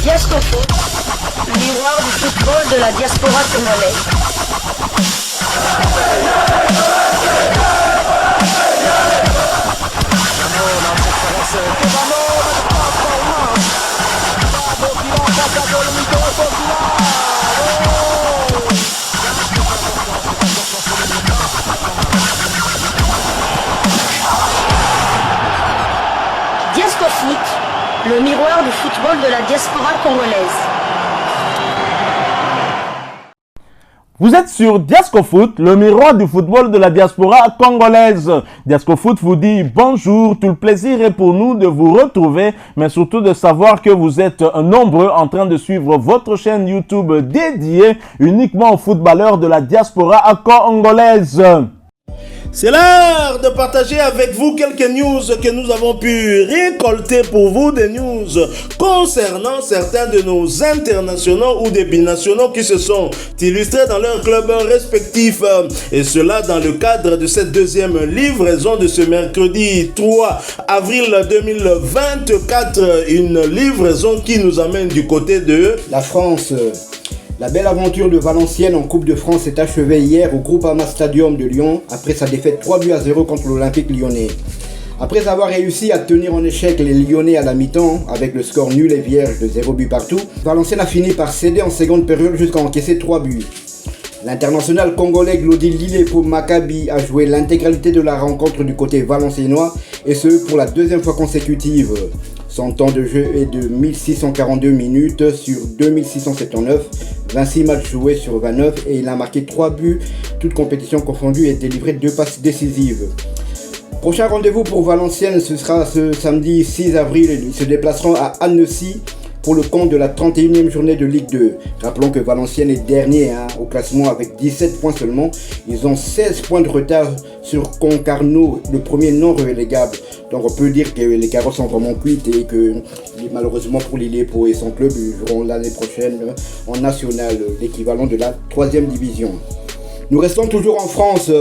Diasco Foot, le miroir du football de la diaspora congolaise. Diasco Foot, le miroir du football de la diaspora congolaise. Vous êtes sur Diasco Foot, le miroir du football de la diaspora congolaise. Diasco Foot vous dit bonjour, tout le plaisir est pour nous de vous retrouver, mais surtout de savoir que vous êtes nombreux en train de suivre votre chaîne YouTube dédiée uniquement aux footballeurs de la diaspora congolaise. C'est l'heure de partager avec vous quelques news que nous avons pu récolter pour vous, des news concernant certains de nos internationaux ou des binationaux qui se sont illustrés dans leurs clubs respectifs. Et cela dans le cadre de cette deuxième livraison de ce mercredi 3 avril 2024. Une livraison qui nous amène du côté de la France. La belle aventure de Valenciennes en Coupe de France s'est achevée hier au Groupama Stadium de Lyon après sa défaite 3-0 contre l'Olympique lyonnais. Après avoir réussi à tenir en échec les Lyonnais à la mi-temps avec le score nul et vierge de 0 but partout, Valenciennes a fini par céder en seconde période jusqu'à encaisser 3 buts. L'international congolais Glody Lilepo Maccabi a joué l'intégralité de la rencontre du côté valenciennois et ce pour la deuxième fois consécutive. Son temps de jeu est de 1642 minutes sur 2679, 26 matchs joués sur 29 et il a marqué 3 buts, toutes compétitions confondues et délivré 2 passes décisives. Prochain rendez-vous pour Valenciennes, ce sera ce samedi 6 avril, ils se déplaceront à Annecy pour le compte de la 31e journée de Ligue 2. Rappelons que Valenciennes est dernier au classement avec 17 points seulement. Ils ont 16 points de retard sur Concarneau, le premier non relégable. Donc on peut dire que les carottes sont vraiment cuites et que malheureusement pour Lilepo et son club, ils joueront l'année prochaine en national, l'équivalent de la 3e division. Nous restons toujours en France.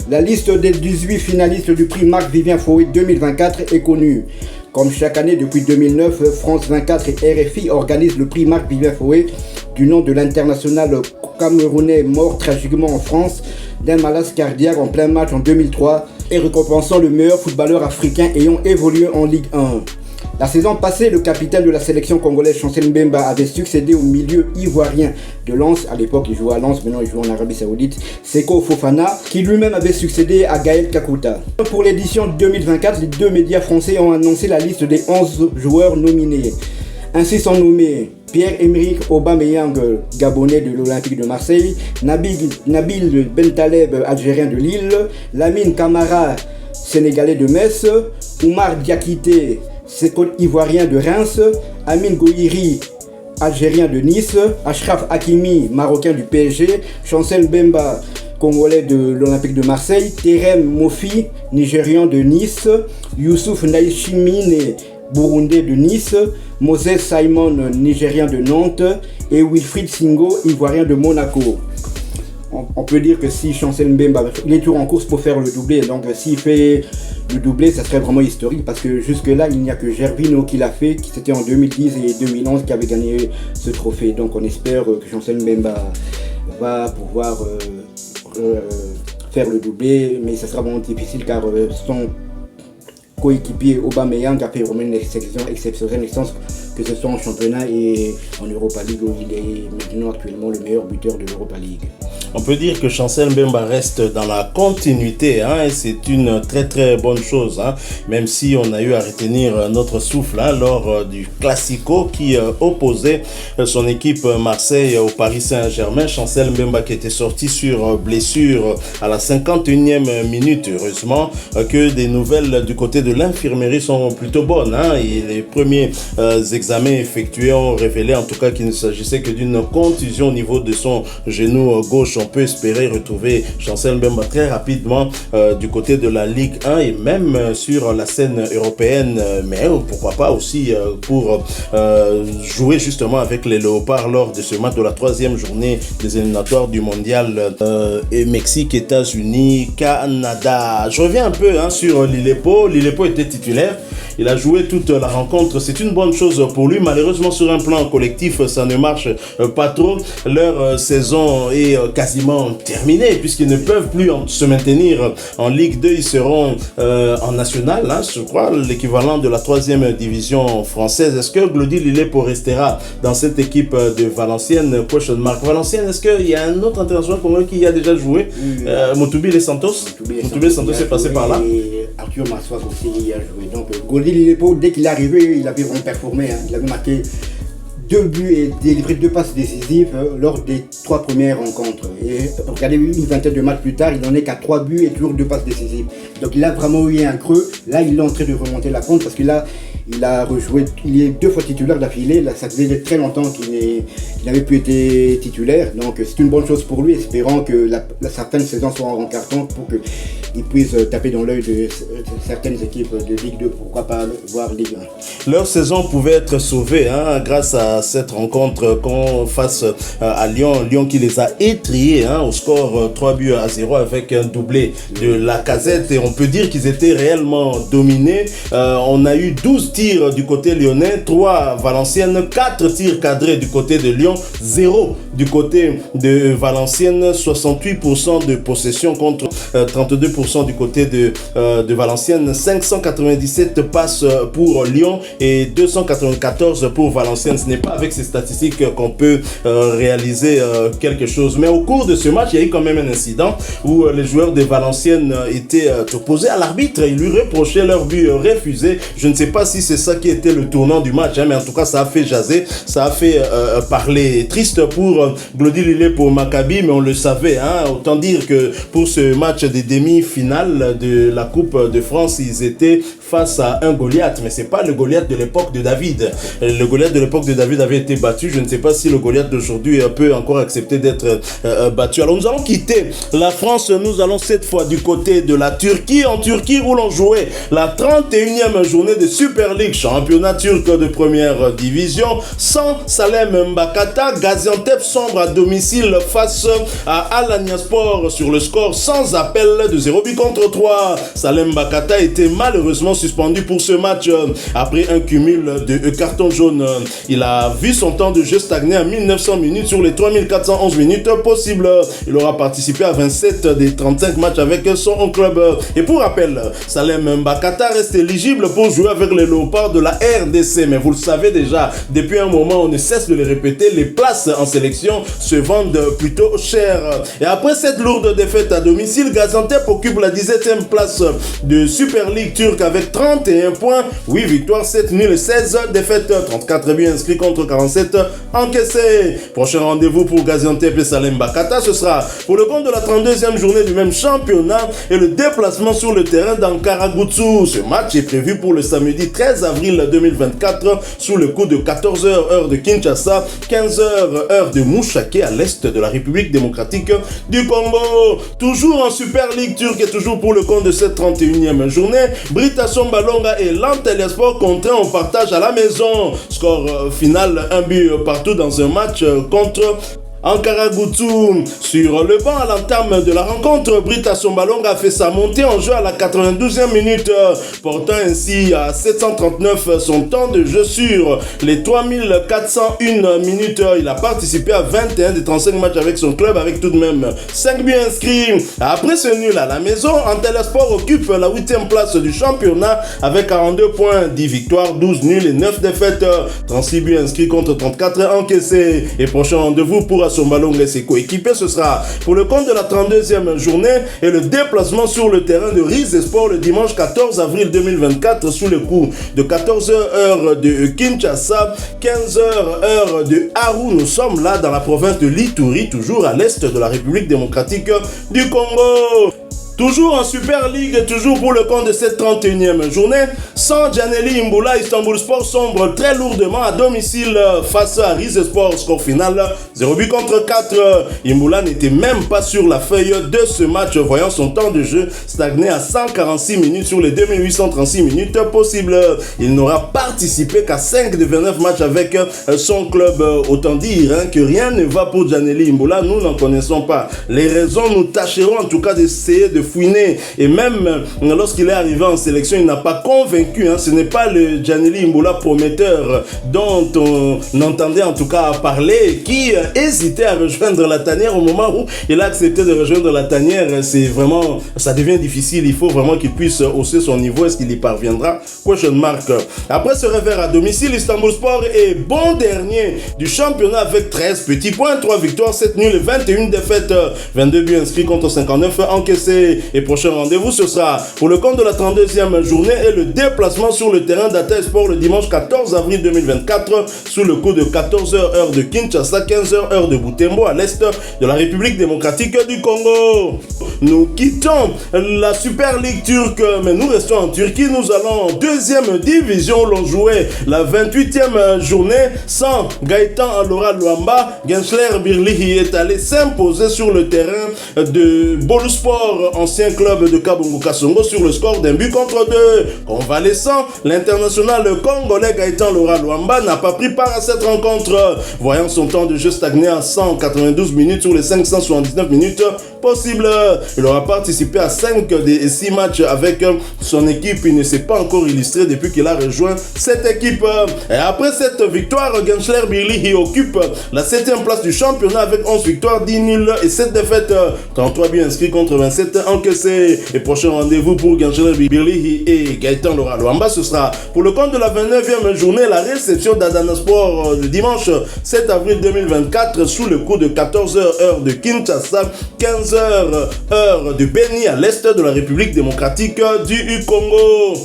La liste des 18 finalistes du prix Marc-Vivien Fouet 2024 est connue. Comme chaque année depuis 2009, France 24 et RFI organisent le prix Marc-Vivien Fouet du nom de l'international camerounais mort tragiquement en France d'un malaise cardiaque en plein match en 2003 et récompensant le meilleur footballeur africain ayant évolué en Ligue 1. La saison passée, le capitaine de la sélection congolaise Chancel Mbemba avait succédé au milieu ivoirien de Lens. À l'époque, il jouait à Lens, maintenant il joue en Arabie Saoudite. Seko Fofana, qui lui-même avait succédé à Gaël Kakuta. Pour l'édition 2024, les deux médias français ont annoncé la liste des 11 joueurs nominés. Ainsi sont nommés Pierre-Emerick Aubameyang, gabonais de l'Olympique de Marseille, Nabil Bentaleb, algérien de Lille, Lamine Camara, sénégalais de Metz, Oumar Diakité, ivoirien de Reims, Amine Gouiri, algérien de Nice, Achraf Hakimi, marocain du PSG, Chancel Mbemba, congolais de l'Olympique de Marseille, Terem Mofi, nigérian de Nice, Youssouf Naïchimine, burundais de Nice, Moses Simon, nigérian de Nantes et Wilfried Singo, ivoirien de Monaco. On peut dire que si Chancel Mbemba, il est toujours en course pour faire le doublé, donc s'il fait le doublé, ça serait vraiment historique parce que jusque-là, il n'y a que Gervinho qui l'a fait, qui c'était en 2010 et 2011 qui avait gagné ce trophée. Donc on espère que Chancel Mbemba va pouvoir faire le doublé, mais ça sera vraiment difficile car son coéquipier Aubameyang a fait vraiment une exception exceptionnelle, que ce soit en championnat et en Europa League où il est maintenant actuellement le meilleur buteur de l'Europa League. On peut dire que Chancel Mbemba reste dans la continuité, et c'est une très très bonne chose, même si on a eu à retenir notre souffle lors du Classico qui opposait son équipe Marseille au Paris Saint-Germain. Chancel Mbemba qui était sorti sur blessure à la 51e minute. Heureusement que des nouvelles du côté de l'infirmerie sont plutôt bonnes, et les premiers examens effectués ont révélé en tout cas qu'il ne s'agissait que d'une contusion au niveau de son genou gauche. On peut espérer retrouver Chancel Mbemba très rapidement du côté de la Ligue 1 et même sur la scène européenne, mais pourquoi pas aussi pour jouer justement avec les Léopards lors de ce match de la 3e journée des éliminatoires du mondial et Mexique, États-Unis, Canada. Je reviens un peu sur Lilepo. Lilepo était titulaire Il a joué toute la rencontre. C'est une bonne chose pour lui. Malheureusement, sur un plan collectif, ça ne marche pas trop. Leur saison est quasiment terminée puisqu'ils ne peuvent plus se maintenir en Ligue 2. Ils seront en national, hein, je crois, l'équivalent de la 3e division française. Est-ce que Glody Lillepo restera dans cette équipe de Valenciennes? Question mark. Valenciennes, est-ce qu'il y a un autre international congolais qui y a déjà joué? Moutoubi Santos. Moutoubi Santos est passé par là. Et Arthur Massois aussi y a joué. Donc Glody Lillepo, dès qu'il est arrivé, il avait vraiment performé. Hein. Il avait marqué 2 buts et délivré 2 passes décisives lors des 3 premières rencontres. Et regardez, une vingtaine de matchs plus tard, il n'en est qu'à 3 buts et toujours 2 passes décisives. Donc il a vraiment eu un creux. Là, il est en train de remonter la pente parce qu'il a rejoué, il est 2 fois titulaire d'affilée. Là, ça faisait très longtemps qu'il n'avait plus été titulaire. Donc c'est une bonne chose pour lui, espérant que sa fin de saison soit en carton pour qu'il puisse taper dans l'œil de certaines équipes de Ligue 2, pourquoi pas voir Ligue 1. Leur saison pouvait être sauvée grâce à cette rencontre face à Lyon. Lyon qui les a étriés au score 3-0 avec un doublé de Lacazette. Et on peut dire qu'ils étaient réellement dominés. On a eu 12 tirs du côté lyonnais, 3 Valenciennes, 4 tirs cadrés du côté de Lyon, 0 du côté de Valenciennes, 68% de possession contre 32% du côté de Valenciennes, 597 passes pour Lyon et 294 pour Valenciennes. Ce n'est pas avec ces statistiques qu'on peut réaliser quelque chose. Mais au cours de ce match, il y a eu quand même un incident où les joueurs de Valenciennes étaient opposés à l'arbitre. Ils lui reprochaient leur but refusé. Je ne sais pas si c'est ça qui était le tournant du match, mais en tout cas, ça a fait jaser, ça a fait parler. Triste pour Glody Lillepo pour Maccabi, mais on le savait. Autant dire que pour ce match des demi-finales de la Coupe de France, ils étaient face à un Goliath, mais c'est pas le Goliath de l'époque de David. Le Goliath de l'époque de David avait été battu. Je ne sais pas si le Goliath d'aujourd'hui peut encore accepter d'être battu. Alors nous allons quitter la France. Nous allons cette fois du côté de la Turquie. En Turquie où l'on jouait la 31e journée de Super League, championnat turc de première division. Sans Salem Mbakata, Gaziantep sombre à domicile face à Alanyaspor sur le score sans appel de 0 but contre 3. Salem Mbakata était malheureusement suspendu pour ce match après un cumul de cartons jaunes. Il a vu son temps de jeu stagner à 1900 minutes sur les 3411 minutes possibles. Il aura participé à 27 des 35 matchs avec son club. Et pour rappel, Salem Mbakata reste éligible pour jouer avec les Léopards de la RDC. Mais vous le savez déjà, depuis un moment, on ne cesse de le répéter, les places en sélection se vendent plutôt cher. Et après cette lourde défaite à domicile, Gaziantep occupe la 17e place de Super League turque avec 31 points, 8 victoires, 7 nuls et 16 défaites, 34 buts inscrits contre 47 encaissés. Prochain rendez-vous pour Gaziantep et Salem Mbakata, ce sera pour le compte de la 32e journée du même championnat et le déplacement sur le terrain d'Ankara-Gucci. Ce match est prévu pour le samedi 13 avril 2024 sous le coup de 14h heure de Kinshasa, 15h heure de Mouchaké à l'est de la République démocratique du Congo. Toujours en Super League turque et toujours pour le compte de cette 31e journée, Brita Sombalonga et l'Antalyaspor contraints en partage à la maison. Score final, un but partout dans un match contre Ankara-Gucci. Sur le banc à l'entame de la rencontre, Brita Sombalonga a fait sa montée en jeu à la 92e minute, portant ainsi à 739 son temps de jeu sur les 3401 minutes. Il a participé à 21 des 35 matchs avec son club avec tout de même 5 buts inscrits. Après ce nul à la maison, Antalyaspor occupe la 8e place du championnat avec 42 points, 10 victoires, 12 nuls et 9 défaites, 36 buts inscrits contre 34 encaissés. Et prochain rendez-vous pour Sombalonga et ses coéquipiers, ce sera pour le compte de la 32e journée et le déplacement sur le terrain de Rizespor le dimanche 14 avril 2024 sous le coup de 14h heure de Kinshasa, 15h heure de Aru. Nous sommes là dans la province de l'Ituri, toujours à l'est de la République démocratique du Congo. Toujours en Super League, toujours pour le compte de cette 31e journée, sans Djaneli Imbula, Istanbulspor sombre très lourdement à domicile face à Rizespor, score final 0 but contre 4. Imbula n'était même pas sur la feuille de ce match, voyant son temps de jeu stagner à 146 minutes sur les 2836 minutes possibles. Il n'aura participé qu'à 5 de 29 matchs avec son club. Autant dire que rien ne va pour Djaneli Imbula, nous n'en connaissons pas les raisons. Nous tâcherons en tout cas d'essayer de fouiner. Et même lorsqu'il est arrivé en sélection, il n'a pas convaincu. Ce n'est pas le Gianelli Mboula prometteur dont on entendait en tout cas parler, qui hésitait à rejoindre la tanière. Au moment où il a accepté de rejoindre la tanière, c'est vraiment, ça devient difficile. Il faut vraiment qu'il puisse hausser son niveau. Est-ce qu'il y parviendra? Question mark. Après ce revers à domicile, Istanbulspor est bon dernier du championnat avec 13 petits points, 3 victoires, 7 nuls et 21 défaites, 22 buts inscrits contre 59 encaissés. Et prochain rendez-vous, ce sera pour le compte de la 32e journée et le déplacement sur le terrain d'Ata Sport le dimanche 14 avril 2024 sous le coup de 14h heure de Kinshasa, 15h heure de Butembo à l'est de la République démocratique du Congo. Nous quittons la Super League turque, mais nous restons en Turquie. Nous allons en deuxième division où l'on jouait la 28e journée sans Gaëtan Alora Luamba. Gençler Birlihi est allé s'imposer sur le terrain de Boluspor, ancien club de Kabongo Kasongo, sur le score d'un but contre 2. Convalescent, l'international congolais Gaëtan Alora Luamba n'a pas pris part à cette rencontre, voyant son temps de jeu stagner à 192 minutes sur les 579 minutes possibles. Il aura participé à 5 des 6 matchs avec son équipe. Il ne s'est pas encore illustré depuis qu'il a rejoint cette équipe. Et après cette victoire, Gençler Birlihi occupe la 7e place du championnat avec 11 victoires, 10 nuls et 7 défaites, 33 buts inscrits contre 27 encaissés. Et prochain rendez-vous pour Gençler Birlihi et Gaëtan Alora Luamba, ce sera pour le compte de la 29e journée, la réception d'Adanaspor le dimanche 7 avril 2024 sous le coup de 14h heure de Kinshasa, 15h heure de Beni à l'est de la République démocratique du Congo.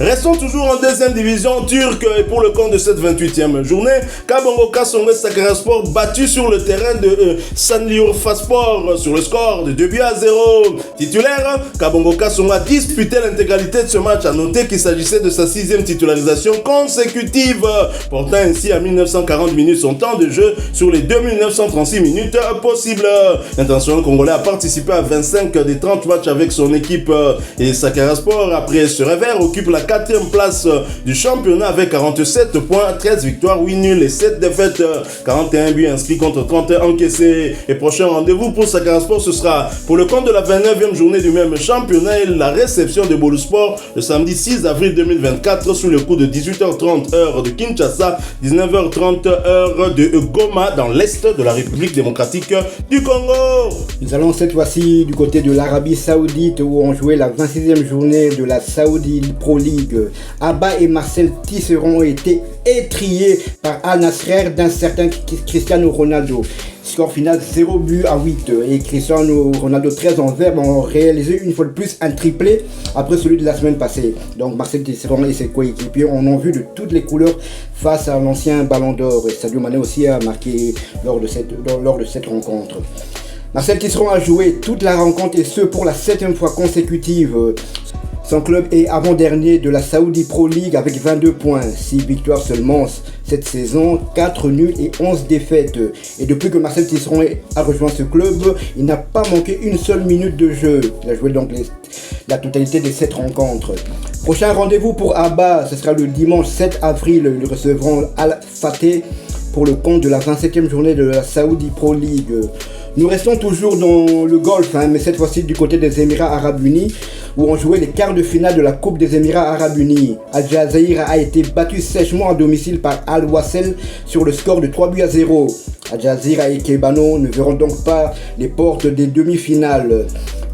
Restons toujours en deuxième division turque et pour le compte de cette 28e journée, Kabongo Kasongo Sakaryaspor battu sur le terrain de Sanliurfaspor sur le score de 2 buts à 0. Titulaire, Kabongo Kasongo a disputé l'intégralité de ce match. À noter qu'il s'agissait de sa 6e titularisation consécutive, portant ainsi à 1940 minutes son temps de jeu sur les 2936 minutes possibles. L'international congolais a participé à 25 des 30 matchs avec son équipe et Sakaryaspor, après ce revers, occupe la 4e place du championnat avec 47 points, 13 victoires, 8 nuls et 7 défaites, 41 buts inscrits contre 30 encaissés. Et prochain rendez-vous pour Sakaryaspor, ce sera pour le compte de la 29e journée du même championnat et la réception de Boluspor le samedi 6 avril 2024 sous le coup de 18h30 heure de Kinshasa, 19h30 heure de Goma dans l'est de la République démocratique du Congo. Nous allons cette fois-ci du côté de l'Arabie Saoudite où on jouait la 26e journée de la Saudi Pro League. Abba et Marcel Tisserand ont été étriés par Al Nassr d'un certain Cristiano Ronaldo. Score final 0 but à 8 et Cristiano Ronaldo 13 en verbe ont réalisé une fois de plus un triplé après celui de la semaine passée. Donc Marcel Tisserand et ses coéquipiers en ont vu de toutes les couleurs face à l'ancien Ballon d'Or. Sadio Mané aussi a marqué lors de cette rencontre. Marcel Tisserand a joué toute la rencontre et ce pour la 7e fois consécutive. Son club est avant-dernier de la Saudi Pro League avec 22 points, 6 victoires seulement cette saison, 4 nuls et 11 défaites. Et depuis que Marcel Tisserand a rejoint ce club, il n'a pas manqué une seule minute de jeu. Il a joué donc la totalité des 7 rencontres. Prochain rendez-vous pour Abba, ce sera le dimanche 7 avril. Ils recevront Al-Fateh pour le compte de la 27e journée de la Saudi Pro League. Nous restons toujours dans le golf, mais cette fois-ci du côté des Émirats Arabes Unis, où on jouait les quarts de finale de la Coupe des Émirats Arabes Unis. Al Jazeera a été battu sèchement à domicile par Al Wassel sur le score de 3 buts à 0. Al Jazeera et Kebano ne verront donc pas les portes des demi-finales.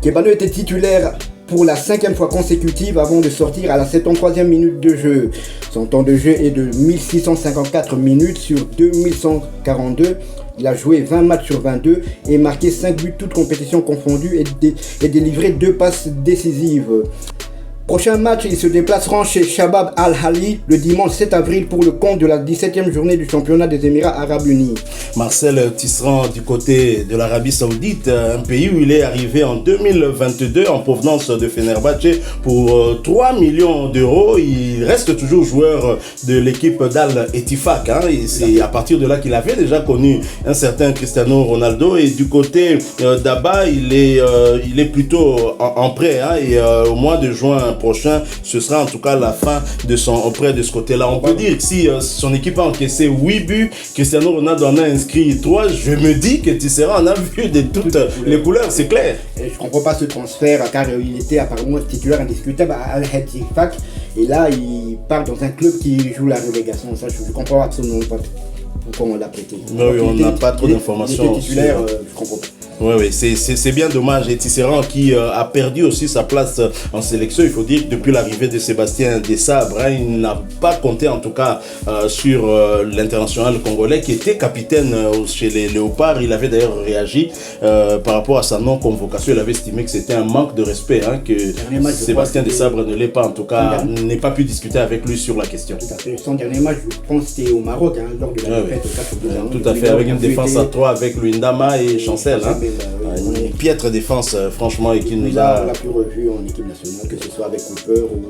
Kebano était titulaire pour la 5e fois consécutive avant de sortir à la 73e minute de jeu. Son temps de jeu est de 1654 minutes sur 2142. Il a joué 20 matchs sur 22 et marqué 5 buts toutes compétitions confondues et délivré 2 passes décisives. Prochain match, ils se déplaceront chez Shabab Al-Ahli le dimanche 7 avril pour le compte de la 17e journée du championnat des Émirats Arabes Unis. Marcel Tisserand du côté de l'Arabie Saoudite, un pays où il est arrivé en 2022 en provenance de Fenerbahçe pour 3 millions d'euros. Il reste toujours joueur de l'équipe d'Al-Ettifaq. Et c'est à partir de là qu'il avait déjà connu un certain Cristiano Ronaldo. Et du côté d'Abba, il est plutôt en prêt. Et au mois de juin prochain, ce sera en tout cas la fin de son prêt de ce côté-là. On peut dire que si son équipe a encaissé 8 buts, Cristiano Ronaldo en a inscrit 3, je me dis que Tisserand en a vu de toutes les couleurs, c'est clair. Et je comprends pas ce transfert car il était apparemment titulaire indiscutable à Al-Hattifak et là il part dans un club qui joue la relégation. Ça, je comprends absolument pas pourquoi on l'a prêté. Oui, on n'a pas trop d'informations. Il était titulaire, je comprends pas. Oui, c'est bien dommage. Et Tisserand qui a perdu aussi sa place en sélection. Il faut dire que depuis l'arrivée de Sébastien Desabre, il n'a pas compté en tout cas sur l'international congolais qui était capitaine chez les Léopards. Il avait d'ailleurs réagi par rapport à sa non-convocation. Il avait estimé que c'était un manque de respect, que Sébastien Desabre ne l'ait pas, en tout cas, n'ait pas pu discuter avec lui sur la question. Tout à fait. Son dernier match, je pense, c'était au Maroc, lors de la défaite au 4-2. Tout à fait, avec une défense à 3 avec Luindama et Chancel. Une piètre défense, franchement, et qui nous a. On l'a plus revu en équipe nationale, que ce soit avec Cooper ou.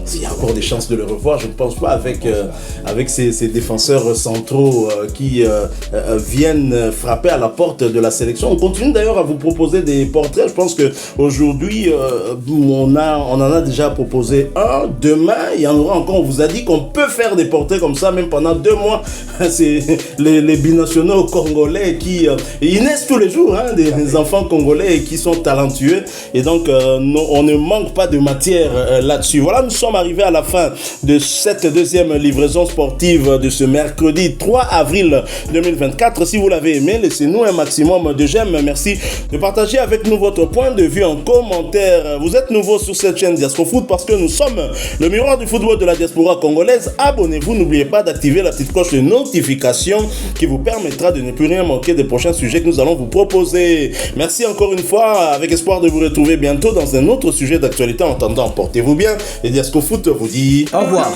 S'il y a encore des chances de le revoir, je ne pense pas avec ces défenseurs centraux qui viennent frapper à la porte de la sélection. On continue d'ailleurs à vous proposer des portraits. Je pense qu'aujourd'hui, on en a déjà proposé un. Demain, il y en aura encore. On vous a dit qu'on peut faire des portraits comme ça, même pendant 2 mois. C'est les binationaux congolais qui ils naissent tous les jours, des enfants congolais qui sont talentueux. Et donc, on ne manque pas de matière là-dessus. Voilà, nous sommes arrivés à la fin de cette deuxième livraison sportive de ce mercredi 3 avril 2024. Si vous l'avez aimé, laissez-nous un maximum de j'aime. Merci de partager avec nous votre point de vue en commentaire. Vous êtes nouveau sur cette chaîne Diascofoot parce que nous sommes le miroir du football de la diaspora congolaise. Abonnez-vous, n'oubliez pas d'activer la petite cloche de notification qui vous permettra de ne plus rien manquer des prochains sujets que nous allons vous proposer. Merci encore une fois, avec espoir de vous retrouver bientôt dans un autre sujet d'actualité. En attendant, portez-vous bien et Diascofoot vous dit au revoir.